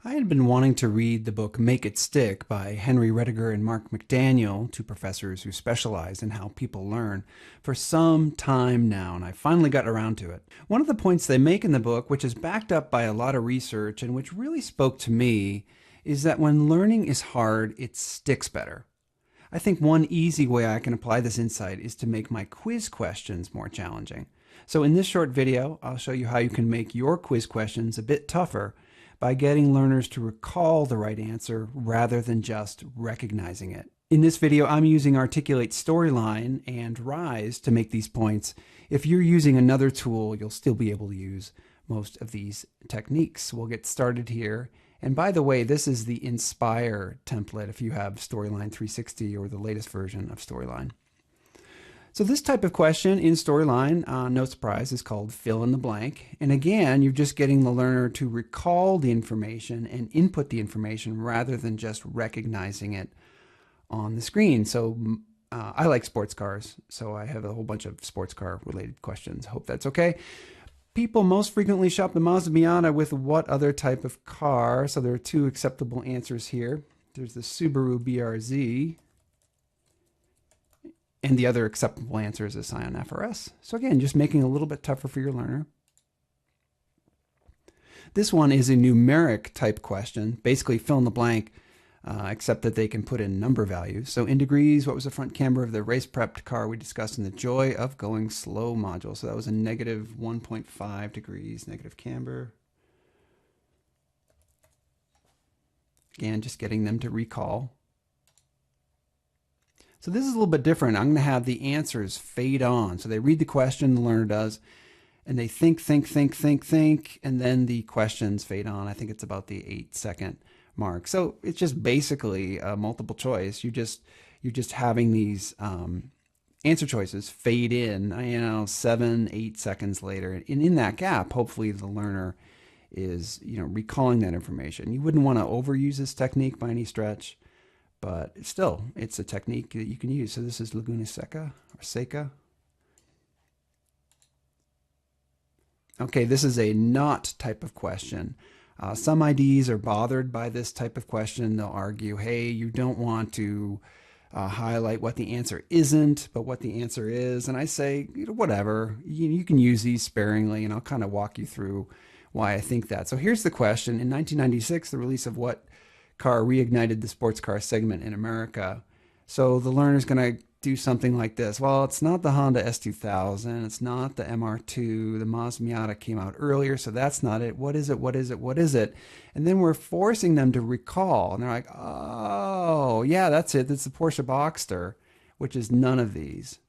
I had been wanting to read the book Make It Stick by Henry Rediger and Mark McDaniel, two professors who specialize in how people learn, for some time now, and I finally got around to it. One of the points they make in the book, which is backed up by a lot of research and which really spoke to me, is that when learning is hard, it sticks better. I think one easy way I can apply this insight is to make my quiz questions more challenging. So in this short video, I'll show you how you can make your quiz questions a bit tougher by getting learners to recall the right answer rather than just recognizing it. In this video, I'm using Articulate Storyline and Rise to make these points. If you're using another tool, you'll still be able to use most of these techniques. We'll get started here. And by the way, this is the Inspire template if you have Storyline 360 or the latest version of Storyline. So this type of question in Storyline, no surprise, is called fill in the blank. And again, you're just getting the learner to recall the information and input the information rather than just recognizing it on the screen. So I like sports cars, so I have a whole bunch of sports car related questions. Hope that's okay. People most frequently shop the Mazda Miata with what other type of car? So there are two acceptable answers here. There's the Subaru BRZ. And the other acceptable answer is a Scion FRS. So again, just making it a little bit tougher for your learner. This one is a numeric type question, basically fill in the blank, except that they can put in number values. So in degrees, what was the front camber of the race prepped car we discussed in the Joy of Going Slow module? So that was a negative 1.5 degrees, negative camber. Again, just getting them to recall. So this is a little bit different. I'm going to have the answers fade on. So they read the question, the learner does, and they think, and then the questions fade on. I think it's about the 8-second mark. So it's just basically a multiple choice. You're just having these answer choices fade in, 7, 8 seconds later. And in that gap, hopefully the learner is, recalling that information. You wouldn't want to overuse this technique by any stretch. But still, it's a technique that you can use. So this is Laguna Seca or Seca. Okay, this is a not type of question. Some IDs are bothered by this type of question. They'll argue, hey, you don't want to highlight what the answer isn't, but what the answer is. And I say, whatever, you can use these sparingly, and I'll kind of walk you through why I think that. So here's the question. In 1996, the release of what car reignited the sports car segment in America? So the learner's going to do something like this. Well, it's not the Honda S2000. It's not the MR2. The Mazda Miata came out earlier, so that's not it. What is it? What is it? What is it? And then we're forcing them to recall. And they're like, oh, yeah, that's it. That's the Porsche Boxster, which is none of these.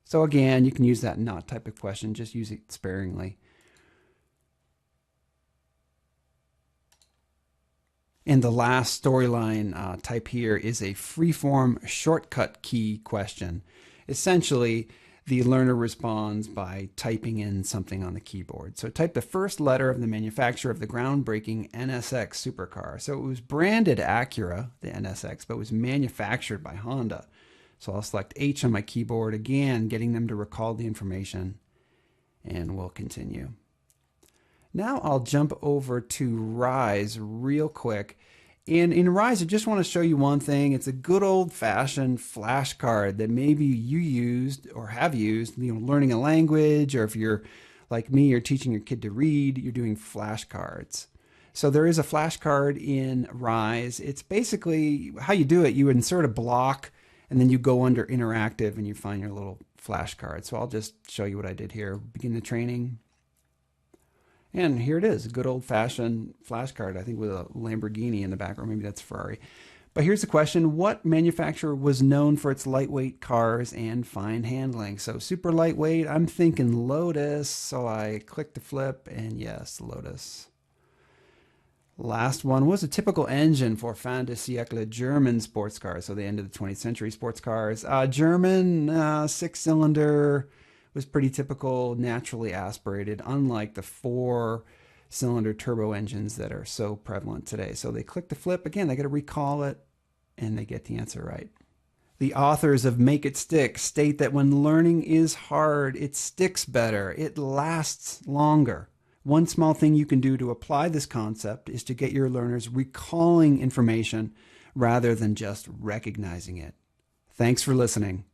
So again, you can use that not type of question. Just use it sparingly. And the last storyline type here is a freeform shortcut key question. Essentially, the learner responds by typing in something on the keyboard. So type the first letter of the manufacturer of the groundbreaking NSX supercar. So it was branded Acura, the NSX, but was manufactured by Honda. So I'll select H on my keyboard, again, getting them to recall the information, and we'll continue. Now I'll jump over to Rise real quick. And in Rise, I just want to show you one thing. It's a good old-fashioned flashcard that maybe you used or have used, learning a language, or if you're like me, you're teaching your kid to read, you're doing flashcards. So there is a flashcard in Rise. It's basically how you do it. You insert a block, and then you go under Interactive, and you find your little flashcard. So I'll just show you what I did here. Begin the training. And here it is, a good old-fashioned flashcard, I think with a Lamborghini in the back, or maybe that's Ferrari. But here's the question. What manufacturer was known for its lightweight cars and fine handling? So super lightweight, I'm thinking Lotus. So I click the flip, and yes, Lotus. Last one was a typical engine for fin de siècle German sports cars. So the end of the 20th century sports cars. German 6-cylinder, was pretty typical, naturally aspirated, unlike the 4-cylinder turbo engines that are so prevalent today. So they click the flip. Again, they got to recall it, and they get the answer right. The authors of Make It Stick state that when learning is hard, it sticks better. It lasts longer. One small thing you can do to apply this concept is to get your learners recalling information rather than just recognizing it. Thanks for listening.